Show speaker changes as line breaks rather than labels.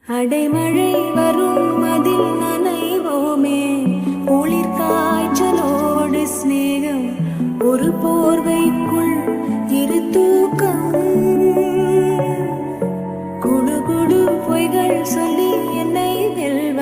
அடைமழை வரும் அதில் நனைவோமே, குளிர் காய்ச்சலோடு சிநேகம், ஒரு போர்வைக்குள் இரு தூக்கம். குடு குடு பொய்கள் சொல்லி என்னை வெல்வாய்.